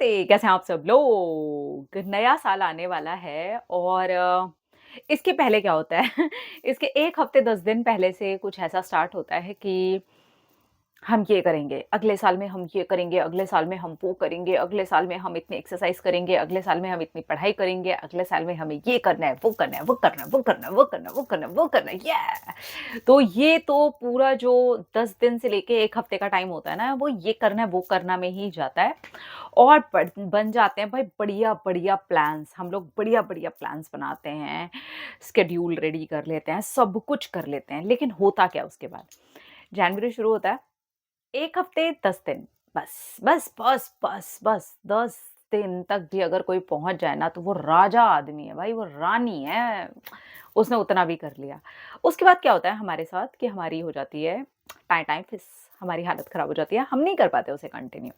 नमस्ते, कैसे हैं आप सब लोग? नया साल आने वाला है और इसके पहले क्या होता है इसके 1 हफ्ते 10 दिन पहले से कुछ ऐसा स्टार्ट होता है कि हम ये करेंगे, अगले साल में हम ये करेंगे, अगले साल में हम वो करेंगे, अगले साल में हम इतनी एक्सरसाइज़ करेंगे, अगले साल में हम इतनी पढ़ाई करेंगे, अगले साल में हमें ये करना है, वो करना है, वो करना है, वो करना है, वो करना है, वो करना है, वो करना है, तो ये तो पूरा जो 10 दिन से लेके 1 हफ्ते का टाइम होता है ना, वो ये करना है, वो करना में ही जाता है और बन जाते हैं भाई बढ़िया-बढ़िया प्लान्स। हम लोग बढ़िया-बढ़िया प्लान्स बनाते हैं, शेड्यूल रेडी कर लेते हैं, सब कुछ कर लेते हैं, लेकिन होता क्या है उसके बाद? जनवरी शुरू होता है 1 हफ्ते 10 दिन बस 10 दिन तक भी अगर कोई पहुँच जाए ना तो वो राजा आदमी है भाई, वो रानी है। उसने उतना भी कर लिया। उसके बाद क्या होता है हमारे साथ कि हमारी हो जाती है टाइ टाइम फिस हमारी हालत खराब हो जाती है, हम नहीं कर पाते उसे कंटिन्यू।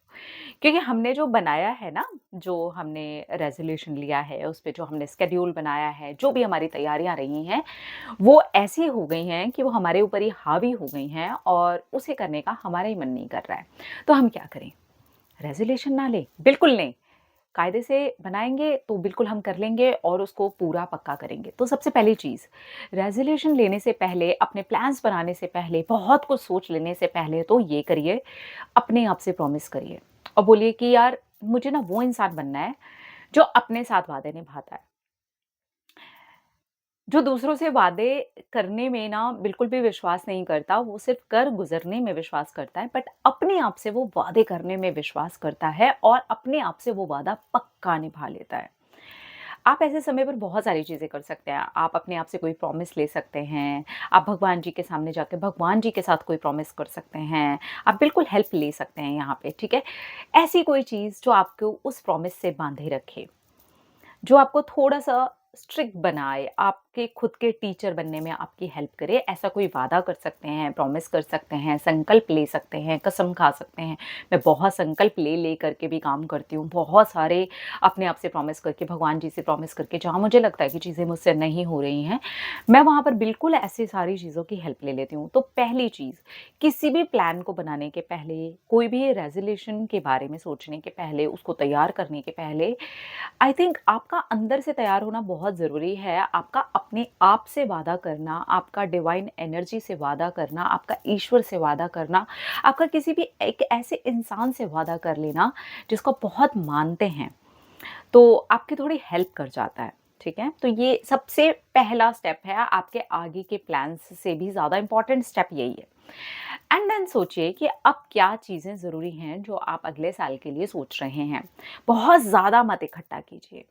क्योंकि हमने जो बनाया है ना, जो हमने रेज़ोल्यूशन लिया है, उस पे जो हमने शेड्यूल बनाया है, जो भी हमारी तैयारियाँ रही हैं, वो ऐसी हो गई हैं कि वो हमारे ऊपर ही हावी हो गई हैं और उसे करने का हमारा ही मन नहीं कर रहा है। तो हम क्या करें? रेज़ोल्यूशन ना लें? बिल्कुल नहीं। कायदे से बनाएँगे तो बिल्कुल हम कर लेंगे और उसको पूरा पक्का करेंगे। तो सबसे पहली चीज़, रेज़ोल्यूशन लेने से पहले, अपने प्लान्स बनाने से पहले, बहुत कुछ सोच लेने से पहले तो ये करिए, अपने आप से प्रॉमिस करिए और बोलिए कि यार मुझे ना वो इंसान बनना है, जो अपने साथ वादे निभाता है। जो दूसरों से वादे करने में ना बिल्कुल भी विश्वास नहीं करता, वो सिर्फ़ कर गुज़रने में विश्वास करता है, बट अपने आप से वो वादे करने में विश्वास करता है और अपने आप से वो वादा पक्का निभा लेता है। आप ऐसे समय पर बहुत सारी चीज़ें कर सकते हैं। आप अपने आप से कोई प्रॉमिस ले सकते हैं, आप भगवान जी के सामने जाके भगवान जी के साथ कोई प्रॉमिस कर सकते हैं, आप बिल्कुल हेल्प ले सकते हैं यहाँ पे, ठीक है? ऐसी कोई चीज़ जो आपको उस प्रॉमिस से बाँधे रखे। जो आपको थोड़ा-सा स्ट्रिक्ट बनाए, आपके खुद के टीचर बनने में आपकी हेल्प करे, ऐसा कोई वादा कर सकते हैं, प्रॉमिस कर सकते हैं, संकल्प ले सकते हैं, कसम खा सकते हैं। मैं बहुत संकल्प ले कर के भी काम करती हूँ, बहुत सारे अपने आप से प्रॉमिस करके, भगवान जी से प्रॉमिस करके, जहाँ मुझे लगता है कि चीज़ें मुझसे नहीं हो रही हैं, मैं वहाँ पर बिल्कुल ऐसी सारी चीज़ों की हेल्प ले लेती हूँ। तो पहली चीज़, किसी भी प्लान को बनाने के पहले, कोई भी रेज़ोल्यूशन के बारे में सोचने के पहले, उसको तैयार करने के पहले आई थिंक आपका अंदर से तैयार होना बहुत ज़रूरी है। आपका अपने आप से वादा करना, आपका डिवाइन एनर्जी से वादा करना, आपका ईश्वर से वादा करना, आपका किसी भी एक ऐसे इंसान से वादा कर लेना जिसको बहुत मानते हैं, तो आपकी थोड़ी हेल्प कर जाता है। ठीक है? तो ये सबसे पहला स्टेप है, आपके आगे के प्लान्स से भी ज़्यादा इम्पोर्टेंट स्टेप यही है। एंड देन सोचिए कि अब क्या चीज़ें ज़रूरी हैं जो आप अगले साल के लिए सोच रहे हैं। बहुत ज़्यादा मत इकट्ठा कीजिए।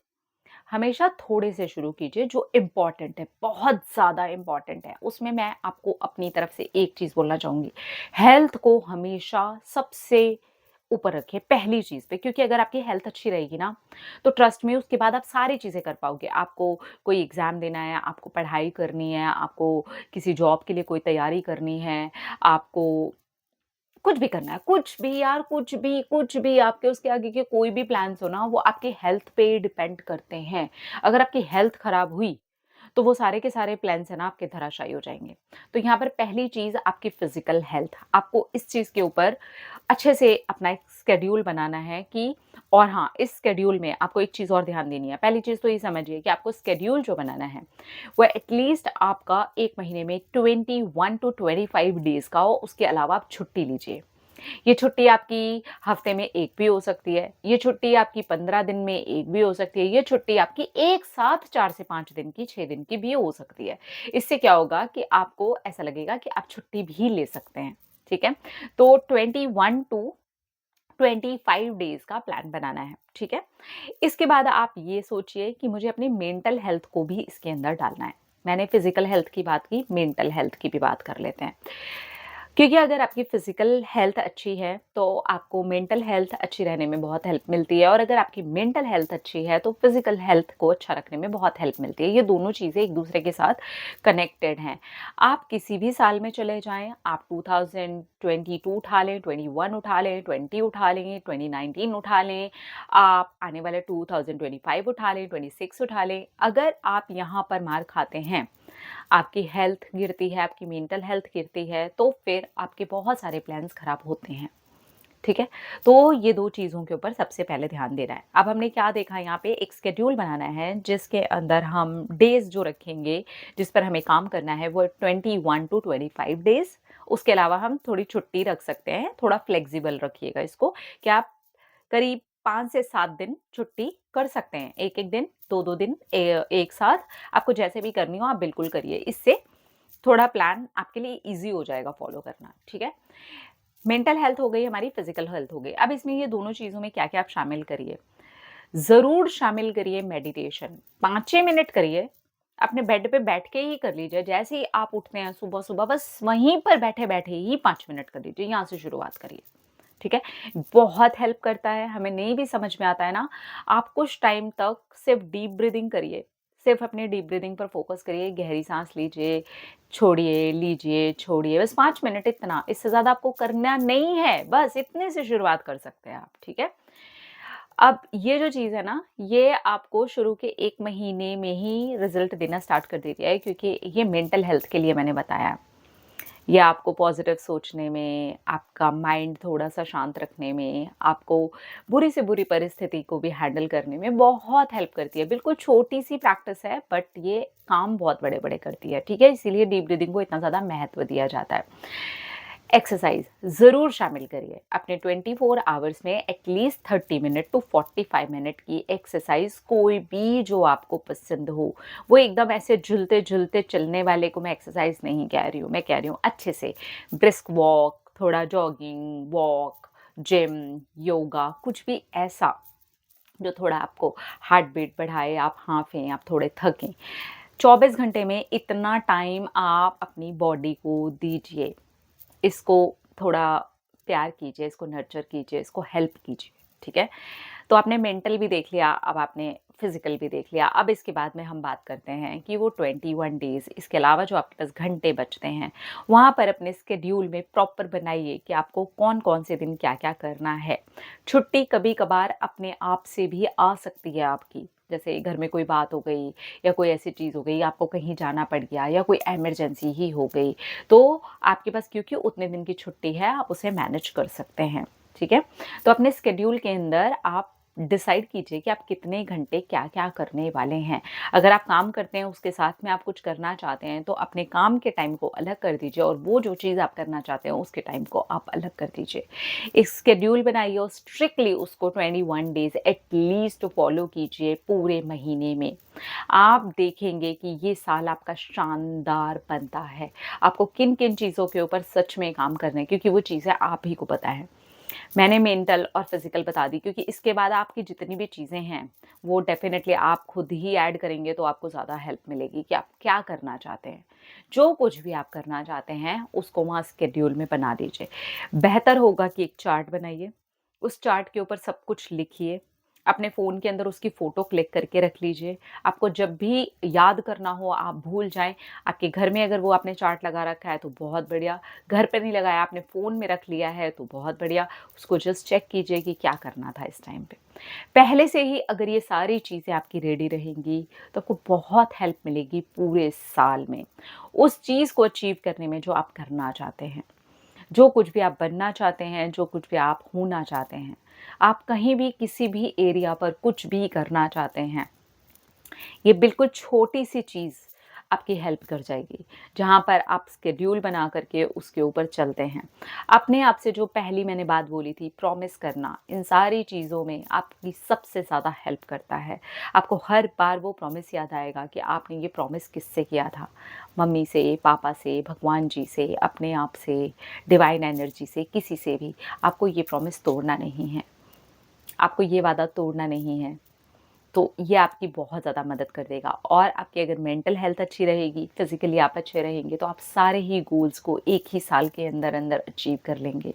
हमेशा थोड़े से शुरू कीजिए जो इम्पोर्टेंट है, बहुत ज़्यादा इम्पोर्टेंट है। उसमें मैं आपको अपनी तरफ से एक चीज़ बोलना चाहूँगी, हेल्थ को हमेशा सबसे ऊपर रखिए पहली चीज़ पे, क्योंकि अगर आपकी हेल्थ अच्छी रहेगी ना, तो ट्रस्ट मी उसके बाद आप सारी चीज़ें कर पाओगे। आपको कोई एग्ज़ाम देना है, आपको पढ़ाई करनी है, आपको किसी जॉब के लिए कोई तैयारी करनी है, आपको कुछ भी करना है, कुछ भी यार, कुछ भी आपके उसके आगे के कोई भी प्लान्स हो ना, वो आपकी हेल्थ पे डिपेंड करते हैं। अगर आपकी हेल्थ खराब हुई, तो वो सारे के सारे प्लान्स है ना आपके धराशायी हो जाएँगे। तो यहाँ पर पहली चीज़ आपकी फ़िज़िकल हेल्थ, आपको इस चीज़ के ऊपर अच्छे से अपना एक शेड्यूल बनाना है कि और हाँ, इस शेड्यूल में आपको एक चीज़ और ध्यान देनी है। पहली चीज़ तो ये समझिए कि आपको शेड्यूल जो बनाना है, वो एटलीस्ट आपका 1 महीने में 21 टू 25 डेज़ का हो, उसके अलावा आप छुट्टी लीजिए। ये छुट्टी आपकी हफ्ते में 1 भी हो सकती है, ये छुट्टी आपकी 15 दिन में 1 भी हो सकती है, ये छुट्टी आपकी एक साथ 4 से 5 दिन की, 6 दिन की भी हो सकती है। इससे क्या होगा कि आपको ऐसा लगेगा कि आप छुट्टी भी ले सकते हैं, ठीक है? तो 21 टू 25 डेज़ का प्लान बनाना है, ठीक है? इसके बाद आप ये सोचिए कि मुझे अपनी मेंटल हेल्थ को भी इसके अंदर डालना है। मैंने फिज़िकल हेल्थ की बात की, मेंटल हेल्थ की भी बात कर लेते हैं। क्योंकि अगर आपकी फ़िज़िकल हेल्थ अच्छी है, तो आपको मेंटल हेल्थ अच्छी रहने में बहुत हेल्प मिलती है और अगर आपकी मेंटल हेल्थ अच्छी है, तो फ़िज़िकल हेल्थ को अच्छा रखने में बहुत हेल्प मिलती है। ये दोनों चीज़ें एक-दूसरे के साथ कनेक्टेड हैं। आप किसी भी साल में चले जाएँ, आप 2022 उठा लें, 21 उठा लें, 20 उठा लें, 2019 उठा लें, आप आने वाले 2025 उठा लें, 26 उठा लें, अगर आप यहाँ पर मार खाते हैं, आपकी हेल्थ गिरती है, आपकी मेंटल हेल्थ गिरती है, तो फिर आपके बहुत सारे प्लान्स खराब होते हैं, ठीक है? तो ये 2 चीज़ों के ऊपर सबसे पहले ध्यान देना है। अब हमने क्या देखा यहाँ पे एक शेड्यूल बनाना है जिसके अंदर हम डेज़ जो रखेंगे, जिस पर हमें काम करना है वो 21 टू 25 डेज़। उसके अलावा हम थोड़ी छुट्टी रख सकते हैं, थोड़ा फ्लेक्सिबल रखिएगा इसको कि आप करीब 5 से 7 दिन छुट्टी कर सकते हैं। 1-1 दिन, 2-2 दिन एक साथ आपको जैसे भी करनी हो आप बिल्कुल करिए। इससे थोड़ा प्लान आपके लिए ईज़ी हो जाएगा फ़ॉलो करना, ठीक है? मेंटल हेल्थ हो गई हमारी, फिज़िकल हेल्थ हो गई। अब इसमें ये दोनों चीज़ों में क्या-क्या आप शामिल करिए? ज़रूर शामिल करिए मेडिटेशन। 5-6 मिनट करिए, अपने बेड पे बैठ के ही कर लीजिए। जैसे ही आप उठते हैं सुबह-सुबह बस वहीं पर बैठे-बैठे ही 5 मिनट कर लीजिए, यहाँ से शुरुआत करिए। ठीक है? बहुत हेल्प करता है, हमें नहीं भी समझ में आता है ना, आप कुछ टाइम तक सिर्फ़ डीप ब्रीथिंग करिए। सिर्फ़ अपनी डीप ब्रीथिंग पर फ़ोकस करिए, गहरी साँस लीजिए, छोड़िए, लीजिए, छोड़िए, बस 5 मिनट इतना, इससे ज़्यादा आपको करना नहीं है, बस इतने से शुरुआत कर सकते हैं आप, ठीक है? अब ये जो चीज़ है ना, ये आपको शुरू के 1 महीने में ही रिज़ल्ट देना स्टार्ट कर देती है क्योंकि ये मेंटल हेल्थ के लिए मैंने बताया। ये आपको पॉज़िटिव सोचने में, आपका माइंड थोड़ा-सा शांत रखने में, आपको बुरी से बुरी परिस्थिति को भी हैंडल करने में बहुत हेल्प करती है। बिल्कुल छोटी-सी प्रैक्टिस है बट ये काम बहुत बड़े-बड़े करती है, ठीक है? इसीलिए डीप ब्रीथिंग को इतना ज़्यादा महत्व दिया जाता है। एक्सरसाइज़ ज़रूर शामिल करिए। अपने 24 आवर्स में एटलीस्ट 30 मिनट टू 45 मिनट की एक्सरसाइज़ कोई भी जो आपको पसंद हो। वो एकदम ऐसे झूलते-झूलते चलने वाले को मैं एक्सरसाइज़ नहीं कह रही हूँ, मैं कह रही हूँ अच्छे से ब्रिस्क वॉक, थोड़ा जॉगिंग, वॉक, जिम, योगा, कुछ भी ऐसा जो थोड़ा आपको हार्ट बीट बढ़ाए, आप हाँफें, आप थोड़े थकें। 24 घंटे में इतना टाइम आप अपनी बॉडी को दीजिए। इसको थोड़ा प्यार कीजिए, इसको नर्चर कीजिए, इसको हेल्प कीजिए, ठीक है? तो आपने मेंटल भी देख लिया, अब आपने फिज़िकल भी देख लिया। अब इसके बाद में हम बात करते हैं कि वो 21 डेज़ इसके अलावा जो आपके पास घंटे बचते हैं, वहाँ पर अपने शेड्यूल में प्रॉपर बनाइए कि आपको कौन-कौन से दिन क्या-क्या करना है। छुट्टी कभी-कभार अपने आप से भी आ सकती है आपकी, जैसे घर में कोई बात हो गई या कोई ऐसी चीज़ हो गई, आपको कहीं जाना पड़ गया या कोई इमरजेंसी ही हो गई, तो आपके पास क्योंकि उतने दिन की छुट्टी है, आप उसे मैनेज कर सकते हैं, ठीक है? तो अपने शेड्यूल के अंदर आप डिसाइड कीजिए कि आप कितने घंटे क्या-क्या करने वाले हैं। अगर आप काम करते हैं उसके साथ में आप कुछ करना चाहते हैं तो अपने काम के टाइम को अलग कर दीजिए और वो जो चीज़ आप करना चाहते हैं उसके टाइम को आप अलग कर दीजिए। एक शेड्यूल बनाइए और स्ट्रिक्टली उसको 21 डेज़ एटलीस्ट फॉलो कीजिए पूरे महीने में। आप देखेंगे कि ये साल आपका शानदार बनता है। आपको किन-किन चीज़ों के ऊपर सच में काम करना है क्योंकि वो चीज़ें आप ही को पता है। मैंने मेंटल और फिज़िकल बता दी क्योंकि इसके बाद आपकी जितनी भी चीज़ें हैं, वो डेफ़िनेटली आप खुद ही ऐड करेंगे तो आपको ज़्यादा हेल्प मिलेगी कि आप क्या करना चाहते हैं। जो कुछ भी आप करना चाहते हैं, उसको वहाँ शेड्यूल में बना दीजिए। बेहतर होगा कि एक चार्ट बनाइए, उस चार्ट के ऊपर सब कुछ लिखिए, अपने फ़ोन के अंदर उसकी फ़ोटो क्लिक करके रख लीजिए। आपको जब भी याद करना हो, आप भूल जाएँ, आपके घर में अगर वो आपने चार्ट लगा रखा है तो बहुत बढ़िया, घर पे नहीं लगाया आपने फ़ोन में रख लिया है तो बहुत बढ़िया। उसको जस्ट चेक कीजिए कि क्या करना था इस टाइम पे। पहले से ही अगर ये सारी चीज़ें आपकी रेडी रहेंगी, तो आपको बहुत हेल्प मिलेगी पूरे साल में, उस चीज़ को अचीव करने में जो आप करना चाहते हैं। जो कुछ भी आप बनना चाहते हैं, जो कुछ भी आप होना चाहते हैं, आप कहीं भी किसी भी एरिया पर कुछ भी करना चाहते हैं, ये बिल्कुल छोटी-सी चीज़ आपकी हेल्प कर जाएगी, जहाँ पर आप शेड्यूल बना कर के उसके ऊपर चलते हैं। अपने आप से जो पहली मैंने बात बोली थी प्रॉमिस करना, इन सारी चीज़ों में आपकी सबसे ज़्यादा हेल्प करता है। आपको हर बार वो प्रॉमिस याद आएगा कि आपने ये प्रॉमिस किससे किया था, मम्मी से, पापा से, भगवान जी से, अपने आप से, डिवाइन एनर्जी से, किसी से भी। आपको ये प्रॉमिस तोड़ना नहीं है, आपको ये वादा तोड़ना नहीं है। तो ये आपकी बहुत ज़्यादा मदद कर देगा और आपकी अगर मेंटल हेल्थ अच्छी रहेगी, फिज़िकली आप अच्छे रहेंगे, तो आप सारे ही गोल्स को एक ही साल के अंदर-अंदर अचीव कर लेंगे।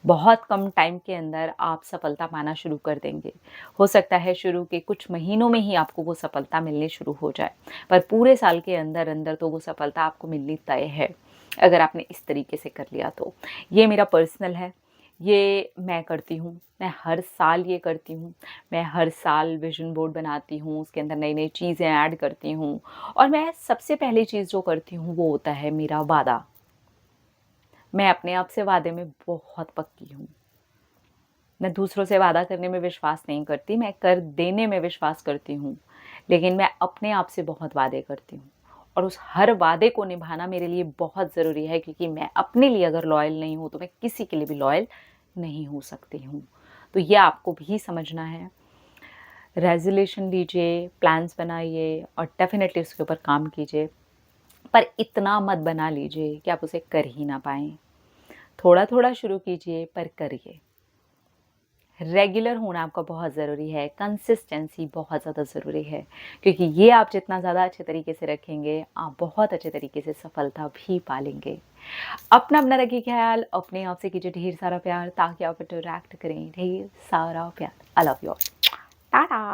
बहुत कम टाइम के अंदर आप सफलता पाना शुरू कर देंगे। हो सकता है शुरू के कुछ महीनों में ही आपको वो सफलता मिलनी शुरू हो जाए, पर पूरे साल के अंदर-अंदर तो वो सफलता आपको मिलनी तय है, अगर आपने इस तरीके से कर लिया तो। ये मेरा पर्सनल है, ये मैं करती हूँ, मैं हर साल ये करती हूँ। मैं हर साल विज़न बोर्ड बनाती हूँ, उसके अंदर नई-नई चीज़ें ऐड करती हूँ और मैं सबसे पहली चीज़ जो करती हूँ वो होता है मेरा वादा। मैं अपने आप से वादे में बहुत पक्की हूँ। मैं दूसरों से वादा करने में विश्वास नहीं करती, मैं कर देने में विश्वास करती हूँ। लेकिन मैं अपने आप से बहुत वादे करती हूँ और उस हर वादे को निभाना मेरे लिए बहुत ज़रूरी है, क्योंकि मैं अपने लिए अगर लॉयल नहीं हूँ, तो मैं किसी के लिए भी लॉयल नहीं हो सकती हूँ। तो ये आपको भी समझना है। रेज़ोल्यूशन लीजिए, प्लान्स बनाइए और डेफ़िनेटली उसके ऊपर काम कीजिए। पर इतना मत बना लीजिए कि आप उसे कर ही ना पाएँ। थोड़ा-थोड़ा शुरू कीजिए पर करिए। रेगुलर होना आपका बहुत ज़रूरी है, कंसिस्टेंसी बहुत ज़्यादा ज़रूरी है, क्योंकि ये आप जितना ज़्यादा अच्छे तरीके से रखेंगे, आप बहुत अच्छे तरीके से सफलता भी पालेंगे। अपना-अपना रखिए ख़्याल, अपने आप से कीजिए ढेर सारा प्यार ताकि आप इंटरैक्ट करें ढेर सारा प्यार। I love you all. Tata.